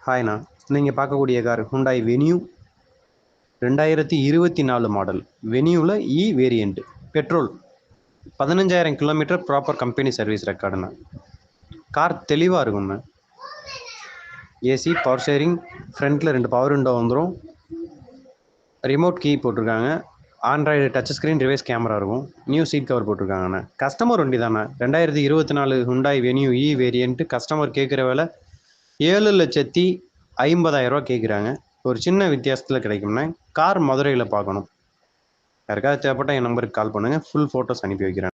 ஹாய்ண்ணா, நீங்கள் பார்க்கக்கூடிய car Hyundai Venue 2024 model. வென்யூவில் E variant, petrol, 15,000 kilometre, proper company service ரெக்கார்டுண்ணா. கார் தெளிவாக இருக்குண்ணா. ஏசி, பவர் ஷேரிங், ஃப்ரண்ட்டில் 2 பவர் விண்டோ வந்துடும். ரிமோட் கீ போட்டிருக்காங்க. Android touch screen, reverse camera இருக்கும். நியூ சீட் கவர் போட்டிருக்காங்கண்ணா. கஸ்டமர் வண்டி தானே. 2024 Hyundai Venue E variant. Customer கேட்குற விலை 7,50,000 கேட்குறாங்க. ஒரு சின்ன வித்தியாசத்தில் கிடைக்கும்னா. கார் மதுரையில் பார்க்கணும். யாருக்காவது தேவைப்பட்டால் என் நம்பருக்கு கால் பண்ணுங்கள். ஃபுல் ஃபோட்டோஸ் அனுப்பி வைக்கிறேன்.